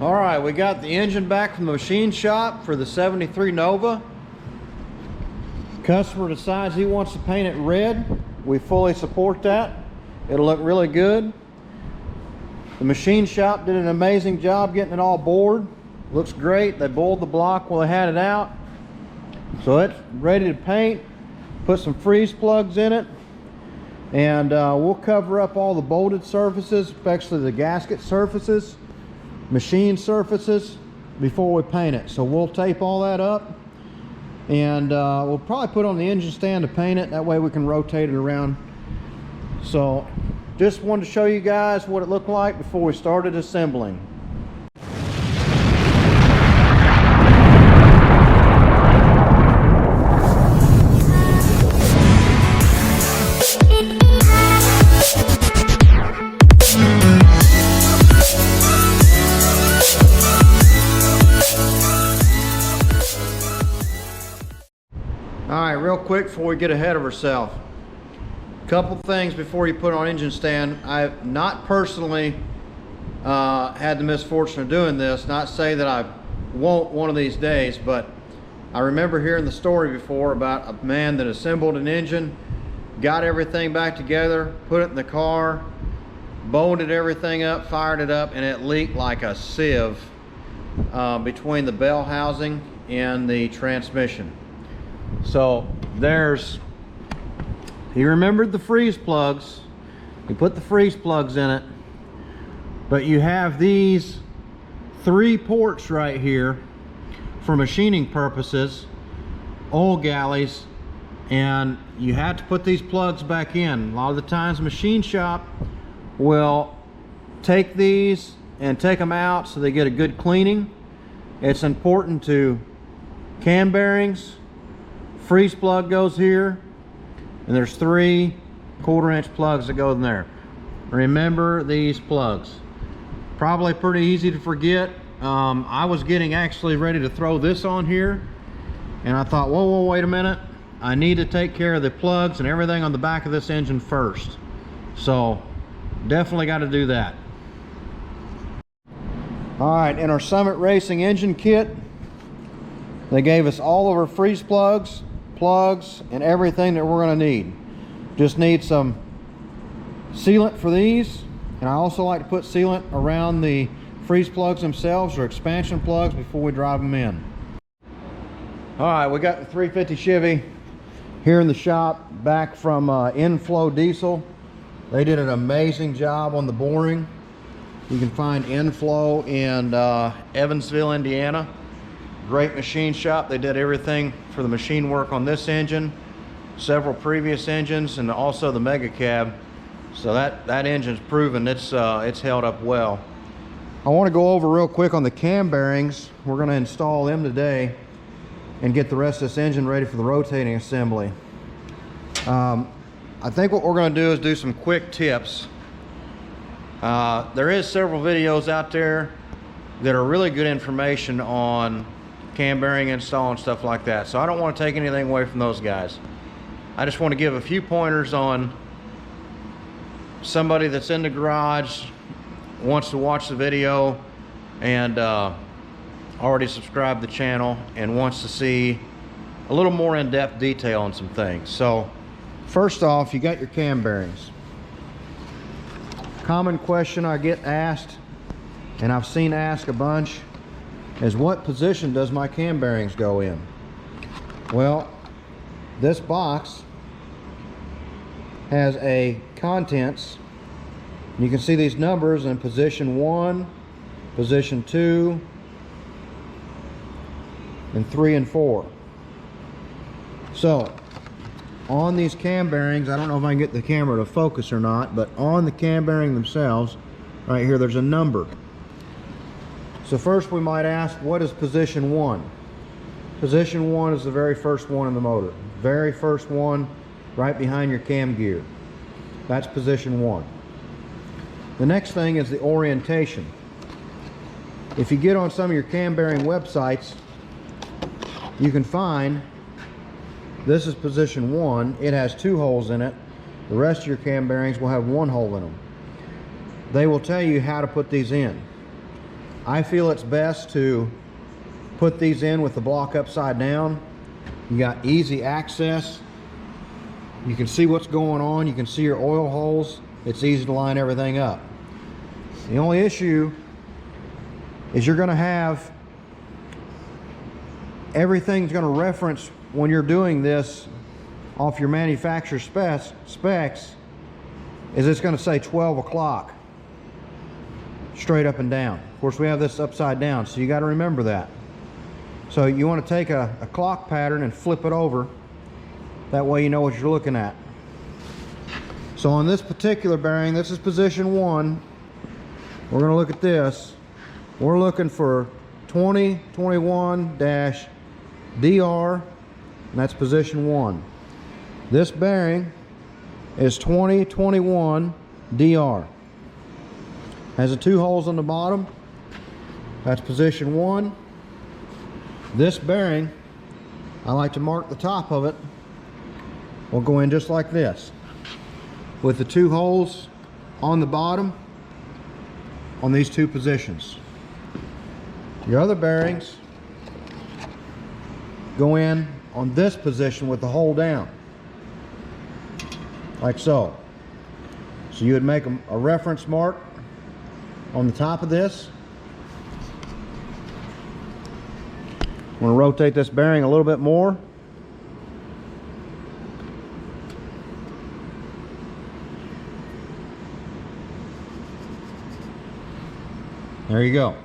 All right, we got the engine back from the machine shop for the 73 Nova. Customer decides he wants to paint it red. We fully support that. It'll look really good. The machine shop did an amazing job getting it all bored. Looks great. They boiled the block while they had it out. So it's ready to paint. Put some freeze plugs in it. And we'll cover up all the bolted surfaces, especially the gasket surfaces, machine surfaces, before we paint it. So we'll tape all that up, and we'll probably put on the engine stand to paint it. That way we can rotate it around. So just wanted to show you guys what it looked like before we started assembling. Alright, real quick before we get ahead of ourselves. Couple things before you put on engine stand. I've not personally had the misfortune of doing this. Not say that I won't one of these days, but I remember hearing the story before about a man that assembled an engine, got everything back together, put it in the car, bolted everything up, fired it up, and it leaked like a sieve between the bell housing and the transmission. So he remembered the freeze plugs. He put the freeze plugs in it, but you have these 3 ports right here for machining purposes, oil galleys, and you have to put these plugs back in. A lot of the times machine shop will take these and take them out so they get a good cleaning. It's important to cam bearings. Freeze plug goes here, and there's 3 1/4-inch plugs that go in there. Remember these plugs. Probably pretty easy to forget. I was getting actually ready to throw this on here, and I thought, whoa, wait a minute. I need to take care of the plugs and everything on the back of this engine first. So definitely got to do that. All right, in our Summit Racing engine kit, they gave us all of our freeze plugs, and everything that we're going to need. Just need some sealant for these, and I also like to put sealant around the freeze plugs themselves, or expansion plugs, before we drive them in. All right, we got the 350 Chevy here in the shop, back from Inflow Diesel. They did an amazing job on the boring. You can find Inflow in Evansville, Indiana. Great machine shop. They did everything for the machine work on this engine, several previous engines, and also the mega cab. So that engine's proven it's held up well. I want to go over real quick on the cam bearings. We're going to install them today and get the rest of this engine ready for the rotating assembly. I think what we're going to do is do some quick tips. There is several videos out there that are really good information on cam bearing install and stuff like that, so I don't want to take anything away from those guys. I just want to give a few pointers on somebody that's in the garage, wants to watch the video, and already subscribed to the channel and wants to see a little more in-depth detail on some things. So first off, you got your cam bearings. Common question I get asked, and I've seen asked a bunch, is what position does my cam bearings go in? Well, this box has a contents. You can see these numbers in position 1, position 2, and 3 and 4. So on these cam bearings, I don't know if I can get the camera to focus or not, but on the cam bearing themselves, right here, there's a number. So first we might ask, what is position 1? Position 1 is the very first one in the motor. Very first one right behind your cam gear. That's position 1. The next thing is the orientation. If you get on some of your cam bearing websites, you can find this is position 1. It has 2 holes in it. The rest of your cam bearings will have 1 hole in them. They will tell you how to put these in. I feel it's best to put these in with the block upside down. You got easy access. You can see what's going on. You can see your oil holes. It's easy to line everything up. The only issue is you're going to have everything's going to reference when you're doing this off your manufacturer specs is it's going to say 12 o'clock straight up and down. Of course, we have this upside down, so you got to remember that. So you want to take a clock pattern and flip it over. That way you know what you're looking at. So on this particular bearing, this is position 1. We're going to look at this. We're looking for 2021-DR, and that's position 1. This bearing is 2021-DR. Has the 2 holes on the bottom. That's position 1. This bearing, I like to mark the top of it. We'll go in just like this, with the 2 holes on the bottom on these 2 positions. Your other bearings go in on this position with the hole down, like so. So you would make a reference mark on the top of this. I'm going to rotate this bearing a little bit more. There you go.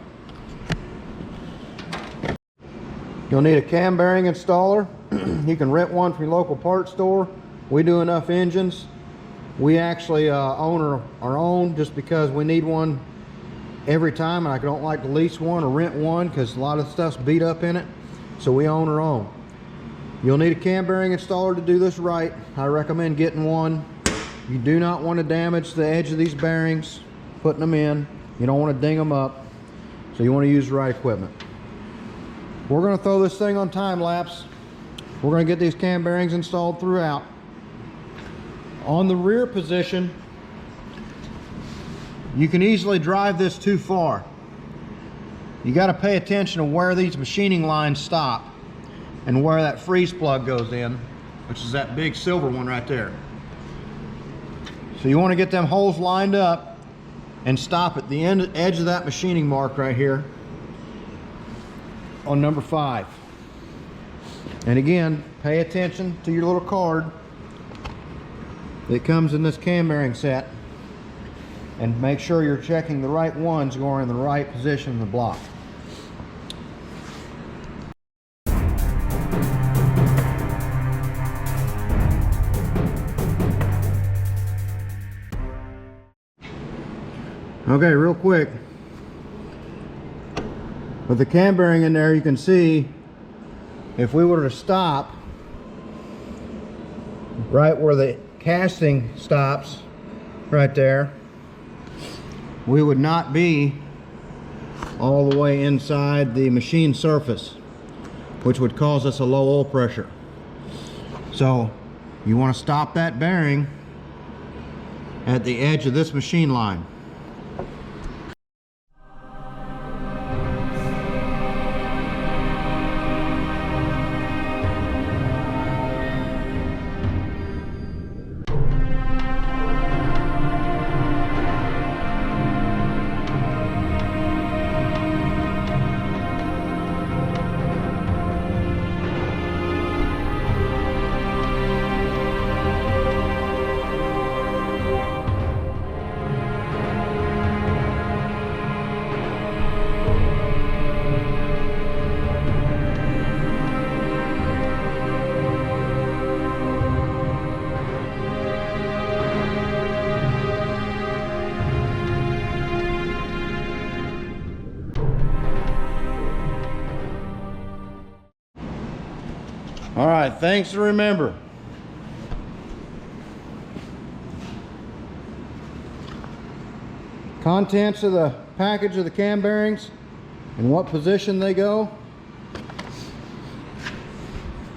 You'll need a cam bearing installer. You can rent one from your local parts store. We do enough engines. We actually own our own just because we need one every time, and I don't like to lease one or rent one because a lot of stuff's beat up in it. So we own our own. You'll need a cam bearing installer to do this right. I recommend getting one. You do not want to damage the edge of these bearings putting them in. You don't want to ding them up. So you want to use the right equipment. We're going to throw this thing on time lapse. We're going to get these cam bearings installed throughout. On the rear position, you can easily drive this too far. You got to pay attention to where these machining lines stop and where that freeze plug goes in, which is that big silver one right there. So you want to get them holes lined up and stop at the edge of that machining mark right here on number 5. And again, pay attention to your little card that comes in this cam bearing set, and make sure you're checking the right ones going in the right position in the block. Okay, real quick, with the cam bearing in there, you can see if we were to stop right where the casting stops right there, we would not be all the way inside the machine surface, which would cause us a low oil pressure. So you want to stop that bearing at the edge of this machine line. All right, things to remember. Contents of the package of the cam bearings and what position they go.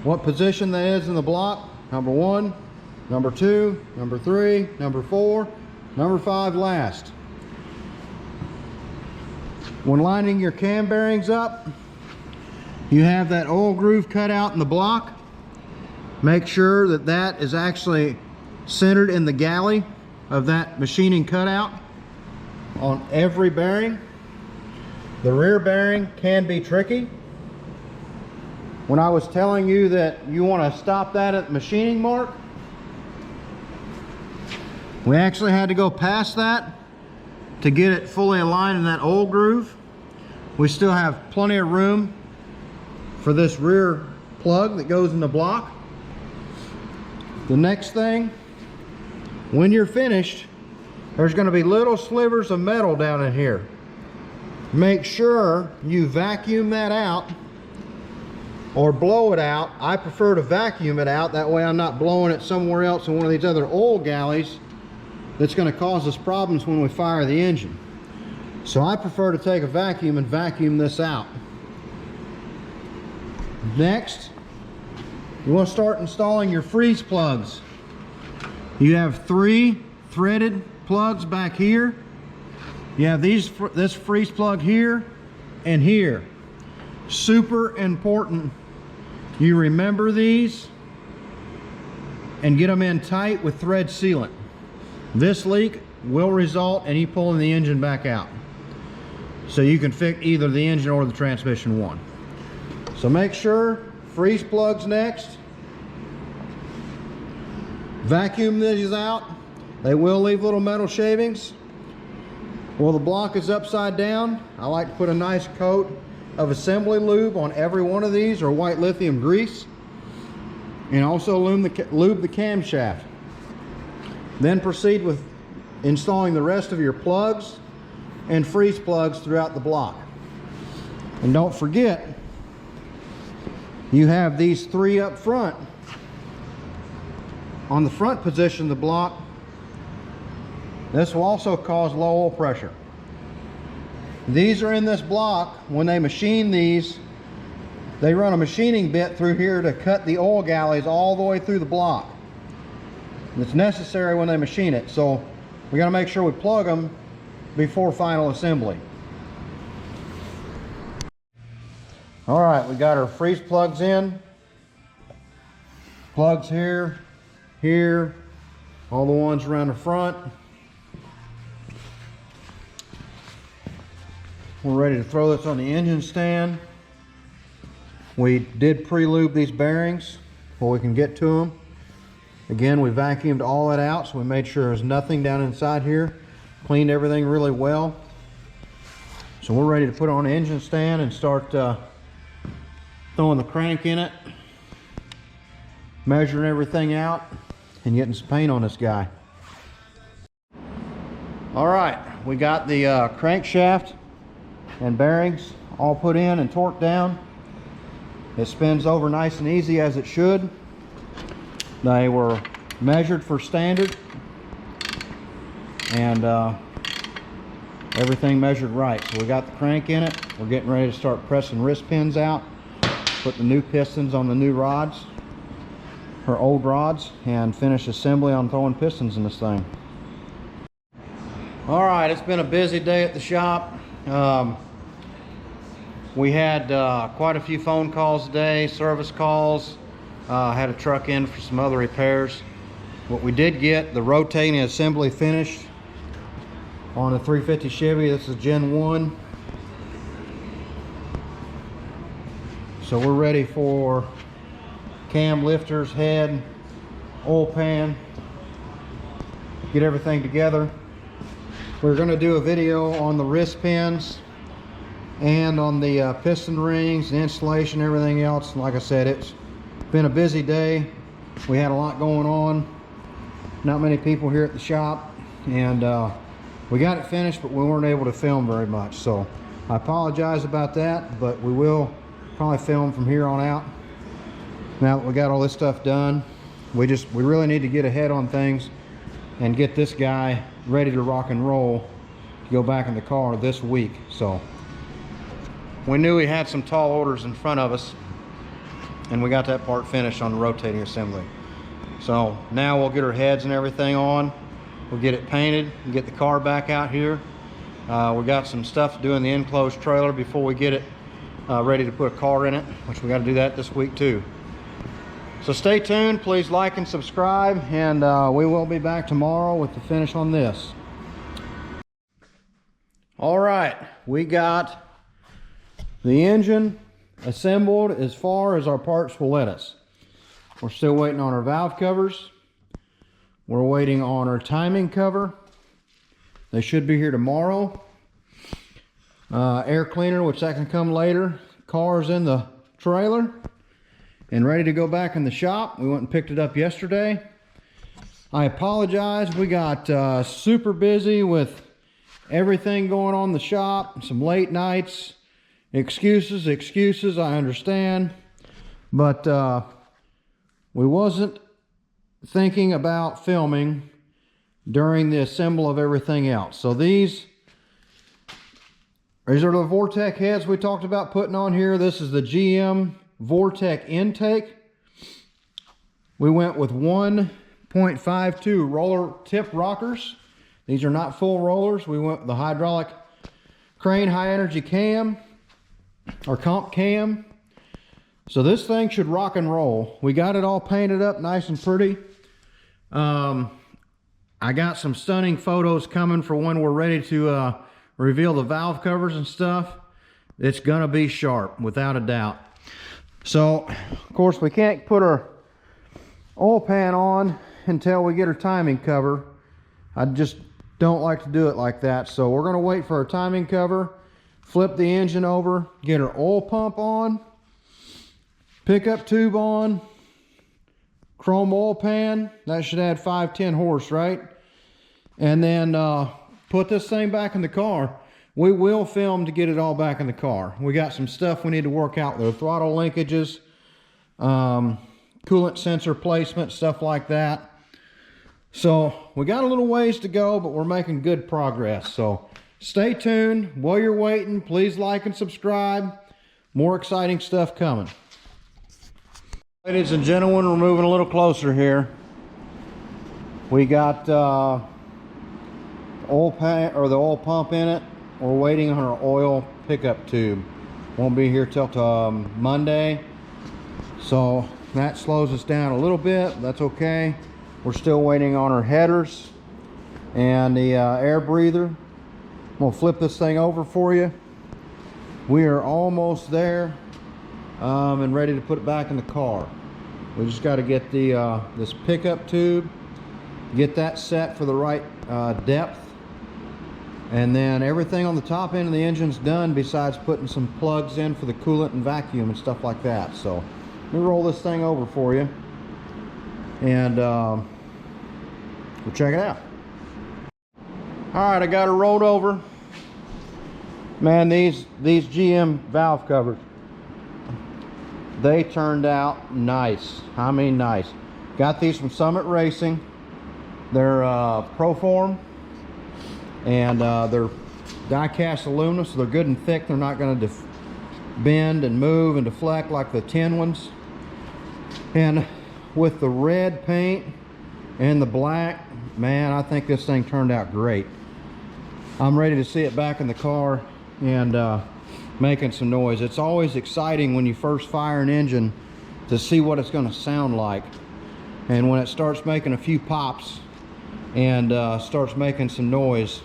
What position that is in the block. Number 1, number 2, number 3, number 4, number 5 last. When lining your cam bearings up, you have that oil groove cut out in the block. Make sure that that is actually centered in the galley of that machining cutout on every bearing. The rear bearing can be tricky. When I was telling you that you want to stop that at the machining mark, we actually had to go past that to get it fully aligned in that oil groove. We still have plenty of room for this rear plug that goes in the block. The next thing, when you're finished, there's going to be little slivers of metal down in here. Make sure you vacuum that out or blow it out. I prefer to vacuum it out, that way I'm not blowing it somewhere else in one of these other oil galleys that's going to cause us problems when we fire the engine. So I prefer to take a vacuum and vacuum this out. Next, you want to start installing your freeze plugs. You have 3 threaded plugs back here. You have this freeze plug here and here. Super important you remember these and get them in tight with thread sealant. This leak will result in you pulling the engine back out, so you can fix either the engine or the transmission one. So make sure freeze plugs next. Vacuum these out. They will leave little metal shavings. Well, the block is upside down. I like to put a nice coat of assembly lube on every one of these, or white lithium grease, and also lube the camshaft. Then proceed with installing the rest of your plugs and freeze plugs throughout the block. And don't forget, you have these 3 up front. On the front position of the block, this will also cause low oil pressure. These are in this block. When they machine these, they run a machining bit through here to cut the oil galleys all the way through the block. It's necessary when they machine it, so we got to make sure we plug them before final assembly. All right, we got our freeze plugs in. Plugs here, here, all the ones around the front. We're ready to throw this on the engine stand. We did pre-lube these bearings before we can get to them. Again, we vacuumed all that out, so we made sure there's nothing down inside here. Cleaned everything really well. So we're ready to put it on the engine stand and start throwing the crank in it, measuring everything out, and getting some paint on this guy. All right, we got the crankshaft and bearings all put in and torqued down. It spins over nice and easy, as it should. They were measured for standard, and everything measured right. So we got the crank in it. We're getting ready to start pressing wrist pins out, put the new pistons on the new rods, or old rods, and finish assembly on throwing pistons in this thing. All right, it's been a busy day at the shop. We had quite a few phone calls today, service calls. Had a truck in for some other repairs. What we did get, the rotating assembly finished on the 350 Chevy. This is Gen 1. So we're ready for cam lifters, head, oil pan, get everything together. We're going to do a video on the wrist pins and on the piston rings, the installation, everything else. Like I said, it's been a busy day. We had a lot going on, not many people here at the shop, and we got it finished, but we weren't able to film very much, so I apologize about that, but we will probably film from here on out. Now that we got all this stuff done, we really need to get ahead on things and get this guy ready to rock and roll to go back in the car this week. So we knew we had some tall orders in front of us, and we got that part finished on the rotating assembly. So now we'll get our heads and everything on. We'll get it painted and get the car back out here We got some stuff to do in the enclosed trailer before we get it ready to put a car in it, which we got to do that this week too. So stay tuned, please like and subscribe, and we will be back tomorrow with the finish on this. All right, we got the engine assembled as far as our parts will let us. We're still waiting on our valve covers. We're waiting on our timing cover. They should be here tomorrow. Air cleaner, which that can come later. Car's in the trailer and ready to go back in the shop. We went and picked it up yesterday. I apologize. We got super busy with everything going on in the shop. Some late nights. Excuses, I understand. But we wasn't thinking about filming during the assemble of everything else. So these are the Vortex heads we talked about putting on here. This is the GM Vortex intake. We went with 1.52 roller tip rockers. These are not full rollers. We went with the hydraulic crane high energy cam or comp cam. So this thing should rock and roll. We got it all painted up nice and pretty. I got some stunning photos coming for when we're ready to reveal the valve covers and stuff. It's gonna be sharp, without a doubt. So, of course, we can't put our oil pan on until we get our timing cover. I just don't like to do it like that. So we're gonna wait for our timing cover, flip the engine over, get our oil pump on, pickup tube on, chrome oil pan. That should add 5-10 horse, right? And then put this thing back in the car. We will film to get it all back in the car. We got some stuff we need to work out with throttle linkages, coolant sensor placement, stuff like that. So we got a little ways to go, but we're making good progress. So stay tuned. While you're waiting, please like and subscribe. More exciting stuff coming. Ladies and gentlemen, we're moving a little closer here. We got oil pan, or the oil pump in it. We're waiting on our oil pickup tube. Won't be here till Monday, so that slows us down a little bit. That's okay. We're still waiting on our headers and the air breather. We'll flip this thing over for you. We are almost there and ready to put it back in the car. We just got to get the this pickup tube, get that set for the right depth. And then everything on the top end of the engine's done, besides putting some plugs in for the coolant and vacuum and stuff like that. So let me roll this thing over for you, and we'll check it out. All right, I got it rolled over. Man, these GM valve covers, they turned out nice. I mean nice. Got these from Summit Racing. They're Proform. And they're die-cast aluminum, so they're good and thick. They're not going to bend and move and deflect like the tin ones. And with the red paint and the black, man, I think this thing turned out great. I'm ready to see it back in the car and making some noise. It's always exciting when you first fire an engine to see what it's going to sound like. And when it starts making a few pops and starts making some noise,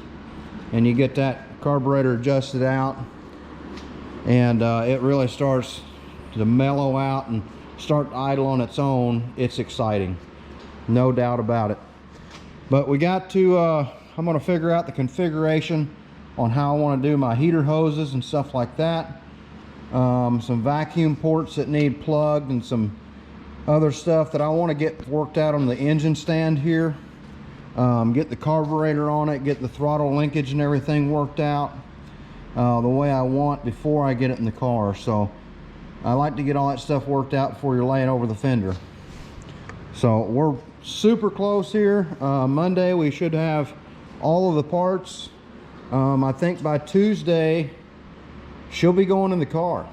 and you get that carburetor adjusted out, and it really starts to mellow out and start idle on its own, it's exciting, no doubt about it. But we got to I'm going to figure out the configuration on how I want to do my heater hoses and stuff like that. Some vacuum ports that need plugged, and some other stuff that I want to get worked out on the engine stand here. Get the carburetor on it, get the throttle linkage and everything worked out the way I want before I get it in the car. So I like to get all that stuff worked out before you're laying over the fender. So we're super close here. Monday we should have all of the parts. I think by Tuesday she'll be going in the car,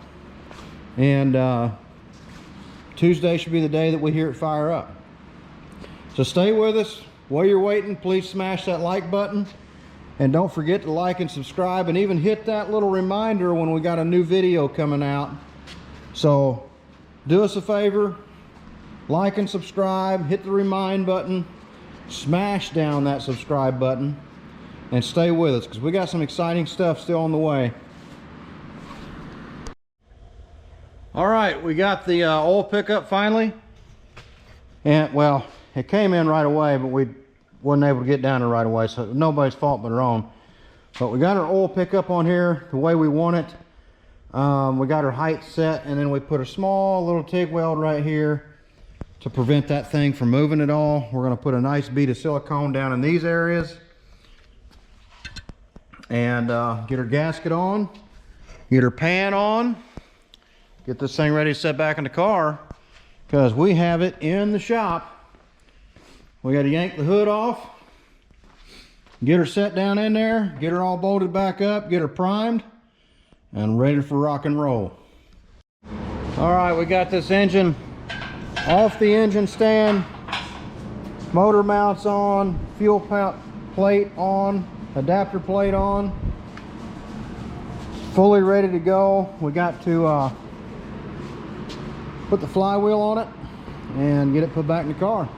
and Tuesday should be the day that we hear it fire up. So stay with us. While you're waiting, please smash that like button And don't forget to like and subscribe, and even hit that little reminder when we got a new video coming out. So do us a favor, like and subscribe, hit the remind button, smash down that subscribe button, and stay with us because we got some exciting stuff still on the way. All right, we got the oil pickup finally. And well, it came in right away, but we wasn't able to get down there right away, so nobody's fault but our own. But we got our oil pickup on here the way we want it. We got our height set, and then we put a small little TIG weld right here to prevent that thing from moving at all. We're going to put a nice bead of silicone down in these areas and get our gasket on, get our pan on, get this thing ready to set back in the car because we have it in the shop. We got to yank the hood off, get her set down in there, get her all bolted back up, get her primed, and ready for rock and roll. All right, we got this engine off the engine stand, motor mounts on, fuel plate on, adapter plate on, fully ready to go. We got to put the flywheel on it and get it put back in the car.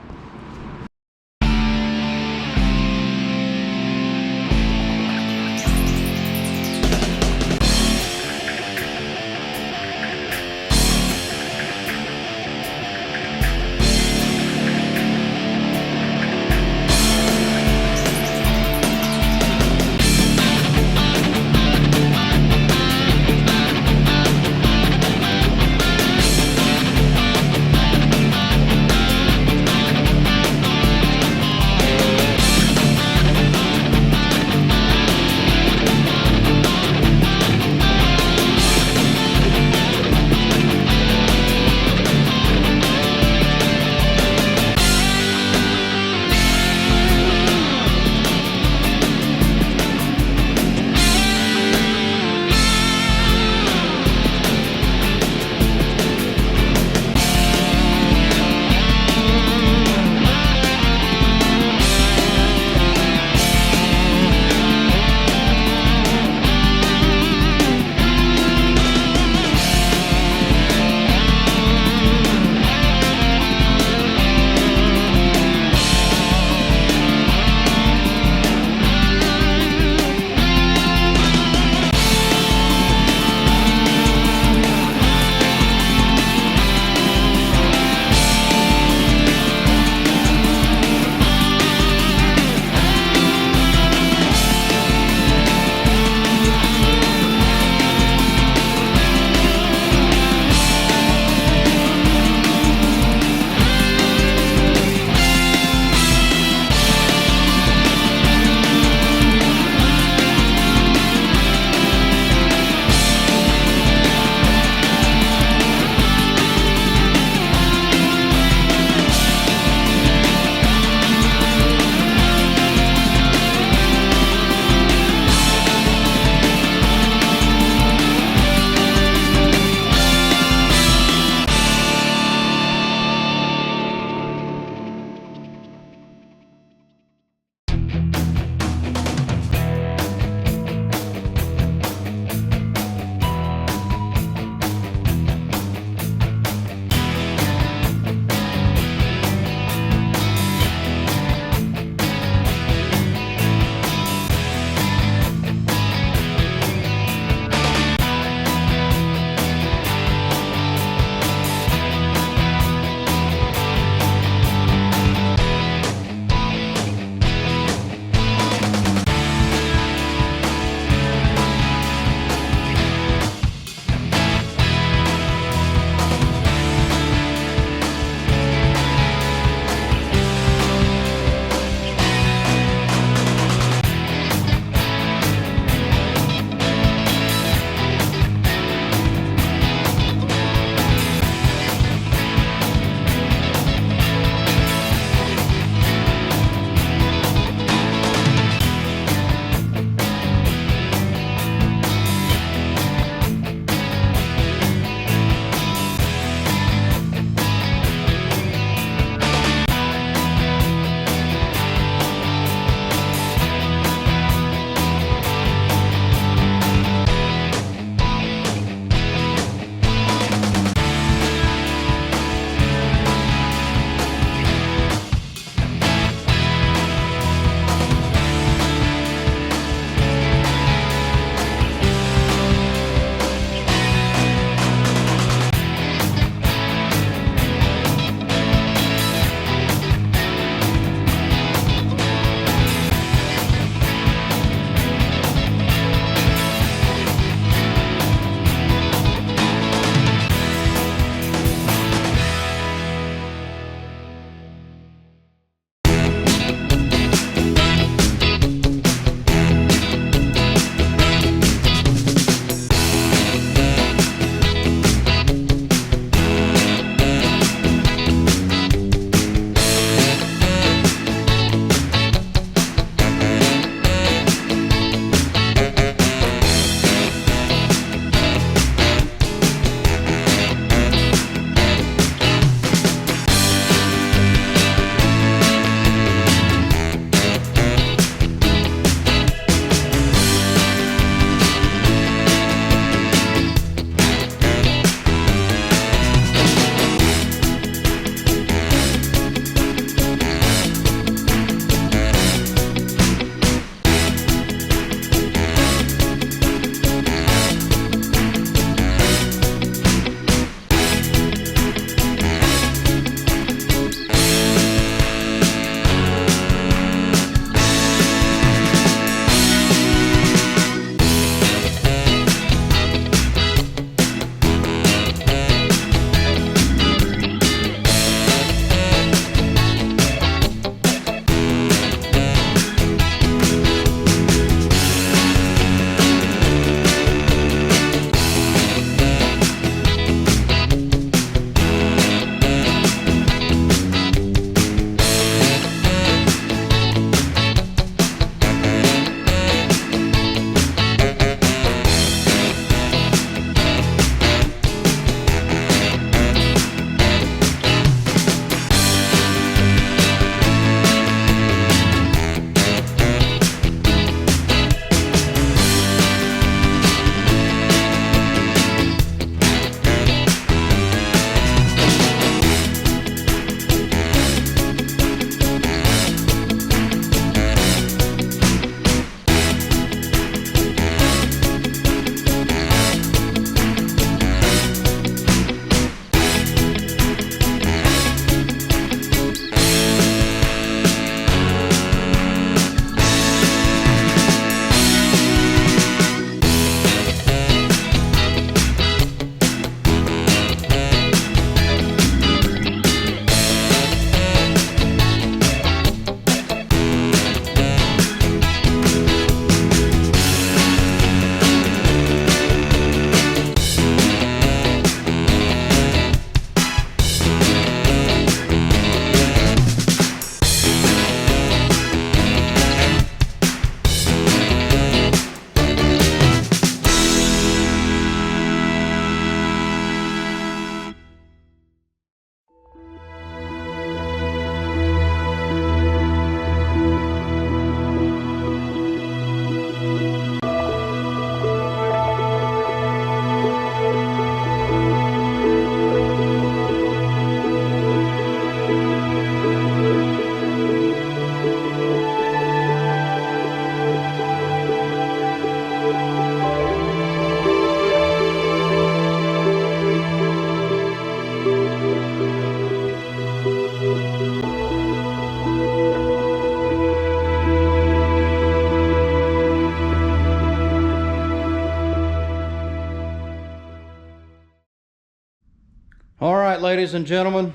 All right, ladies and gentlemen,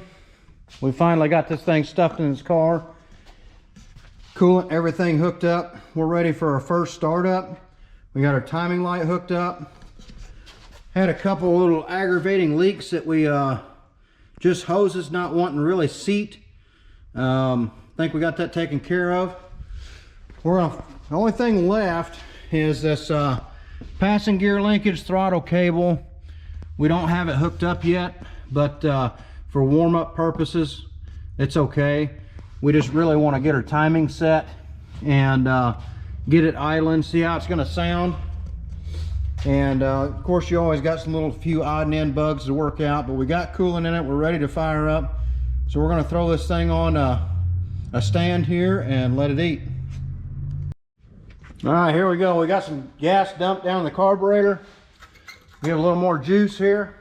we finally got this thing stuffed in this car. Coolant, everything hooked up. We're ready for our first startup. We got our timing light hooked up. Had a couple little aggravating leaks that we just hoses not wanting to really seat. Think we got that taken care of. The only thing left is this passing gear linkage throttle cable. We don't have it hooked up yet, but for warm-up purposes, it's okay. We just really want to get our timing set and get it idling, see how it's going to sound. And of course, you always got some little few odd and end bugs to work out, but we got coolant in it. We're ready to fire up. So we're going to throw this thing on a stand here and let it eat. All right, here we go. We got some gas dumped down the carburetor. We have a little more juice here.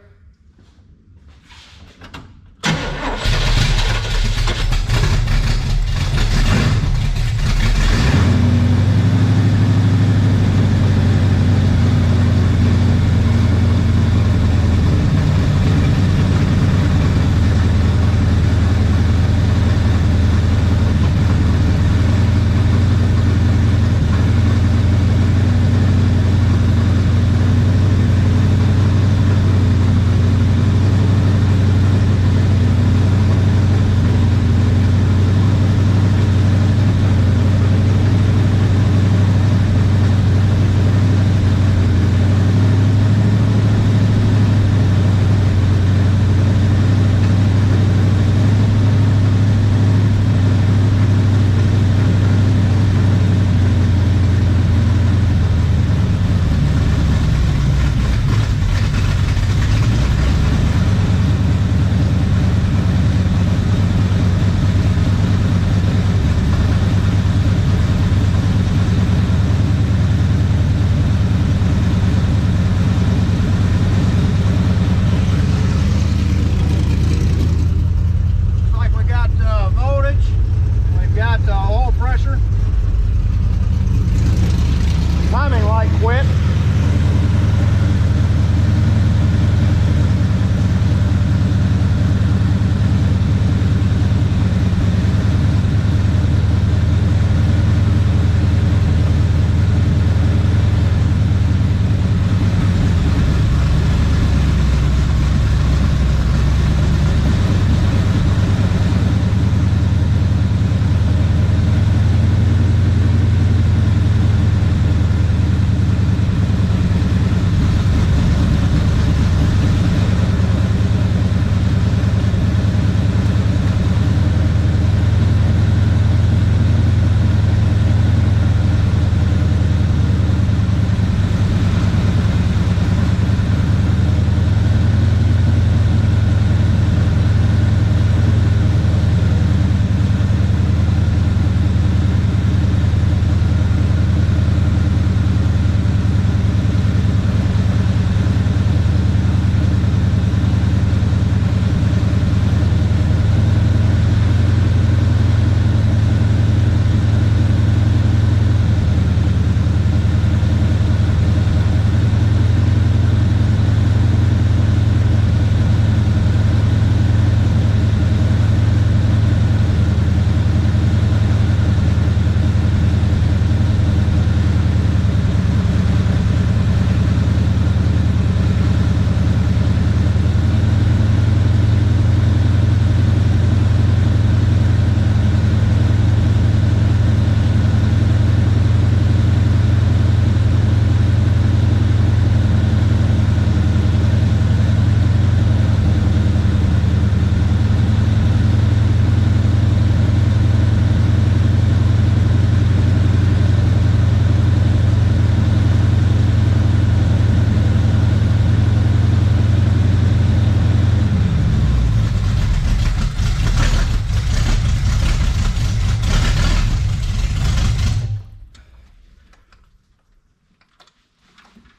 Timing light quit.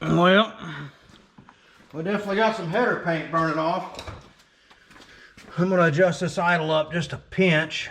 Well, we definitely got some header paint burning off. I'm going to adjust this idle up just a pinch.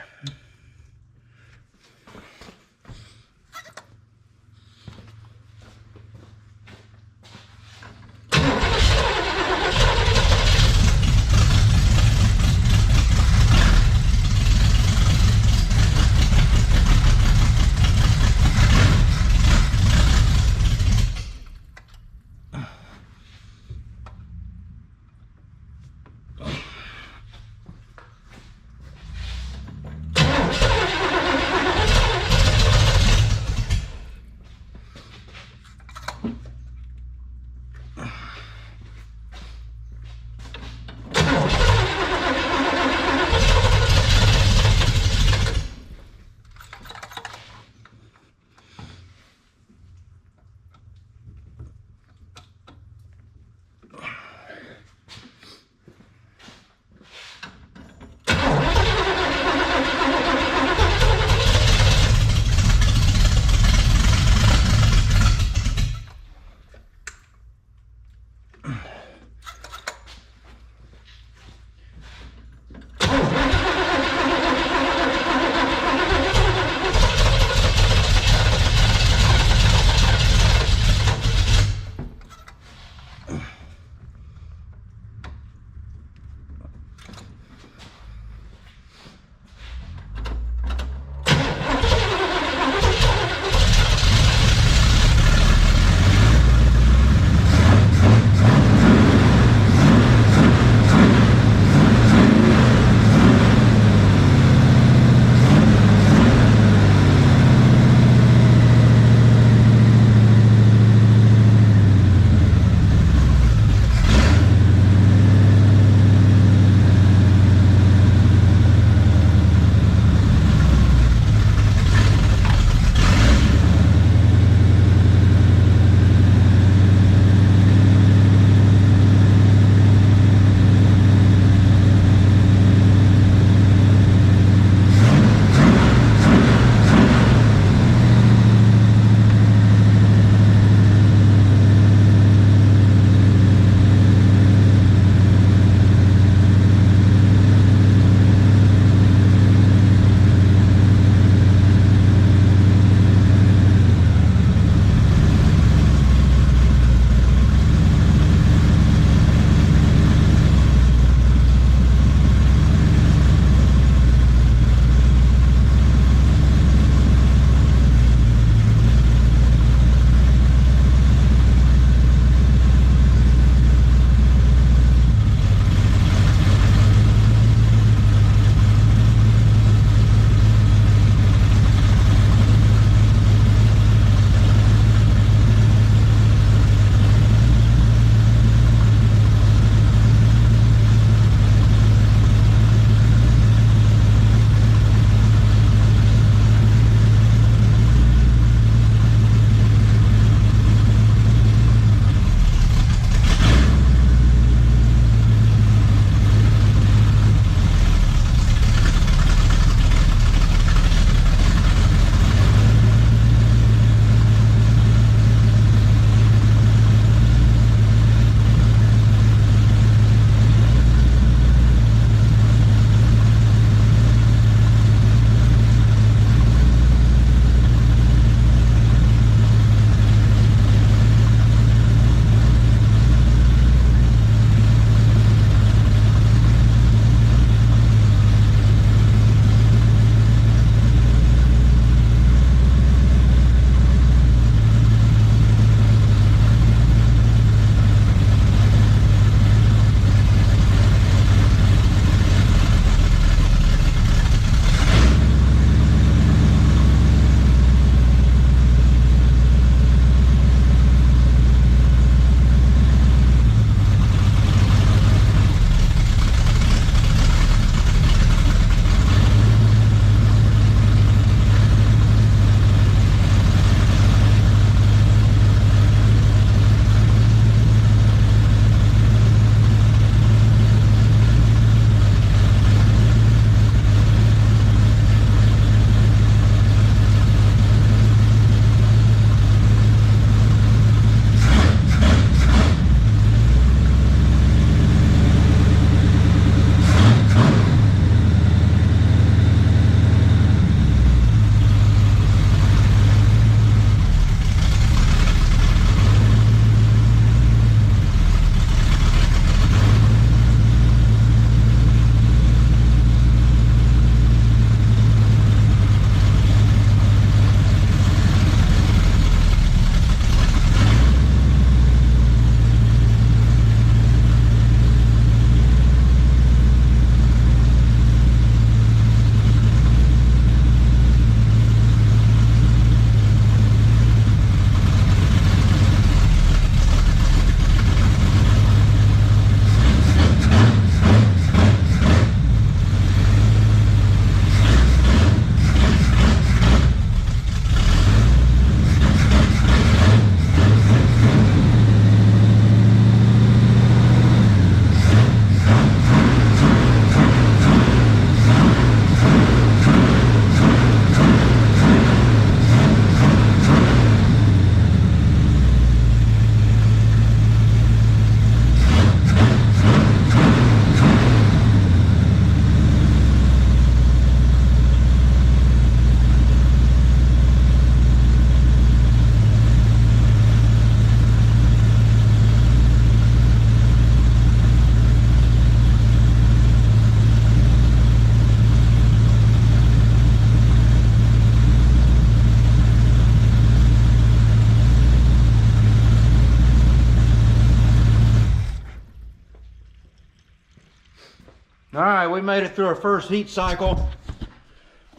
All right, we made it through our first heat cycle.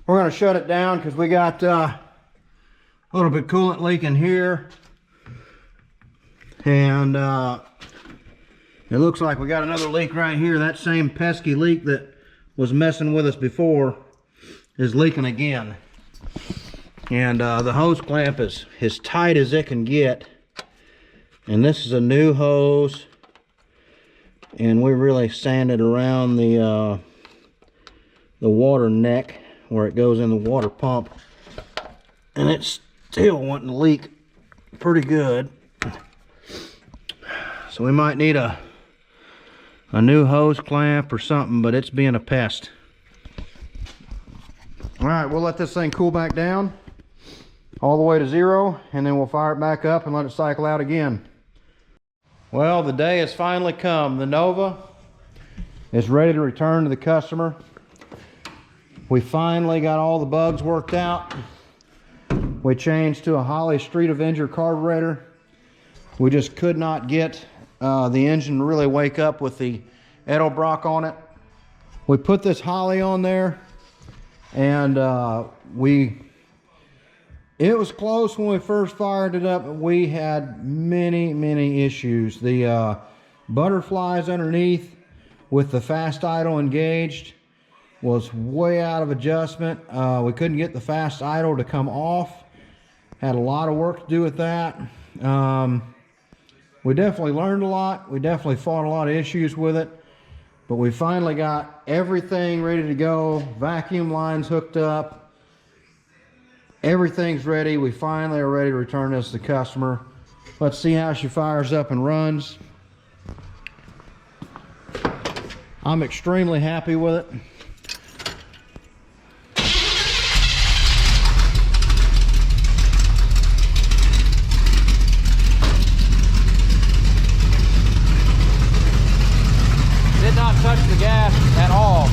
We're gonna shut it down because we got a little bit coolant leaking here. And it looks like we got another leak right here. That same pesky leak that was messing with us before is leaking again. And the hose clamp is as tight as it can get. And this is a new hose. And we really sanded around the water neck where it goes in the water pump. And it's still wanting to leak pretty good. So we might need a new hose clamp or something, but it's being a pest. All right, we'll let this thing cool back down all the way to 0, and then we'll fire it back up and let it cycle out again. Well, the day has finally come. The Nova is ready to return to the customer. We finally got all the bugs worked out. We changed to a Holley Street Avenger carburetor. We just could not get the engine to really wake up with the Edelbrock on it. We put this Holley on there, and it was close when we first fired it up. We had many issues. The butterflies underneath with the fast idle engaged was way out of adjustment. We couldn't get the fast idle to come off. Had a lot of work to do with that. We definitely learned a lot. We definitely fought a lot of issues with it. But we finally got everything ready to go. Vacuum lines hooked up. Everything's ready. We finally are ready to return this to the customer. Let's see how she fires up and runs. I'm extremely happy with it. Did not touch the gas at all.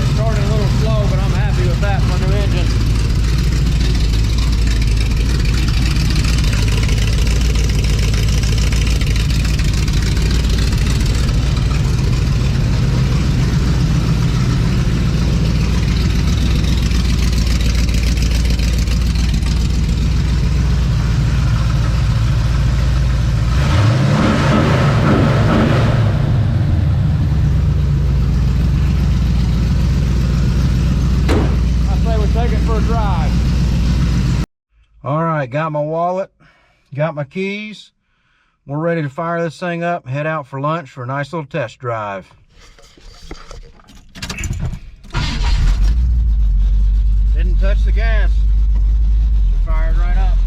It started a little slow, but I'm happy with that for a new engine. For a drive. All right, got my wallet, got my keys. We're ready to fire this thing up, head out for lunch for a nice little test drive. Didn't touch the gas. She fired right up.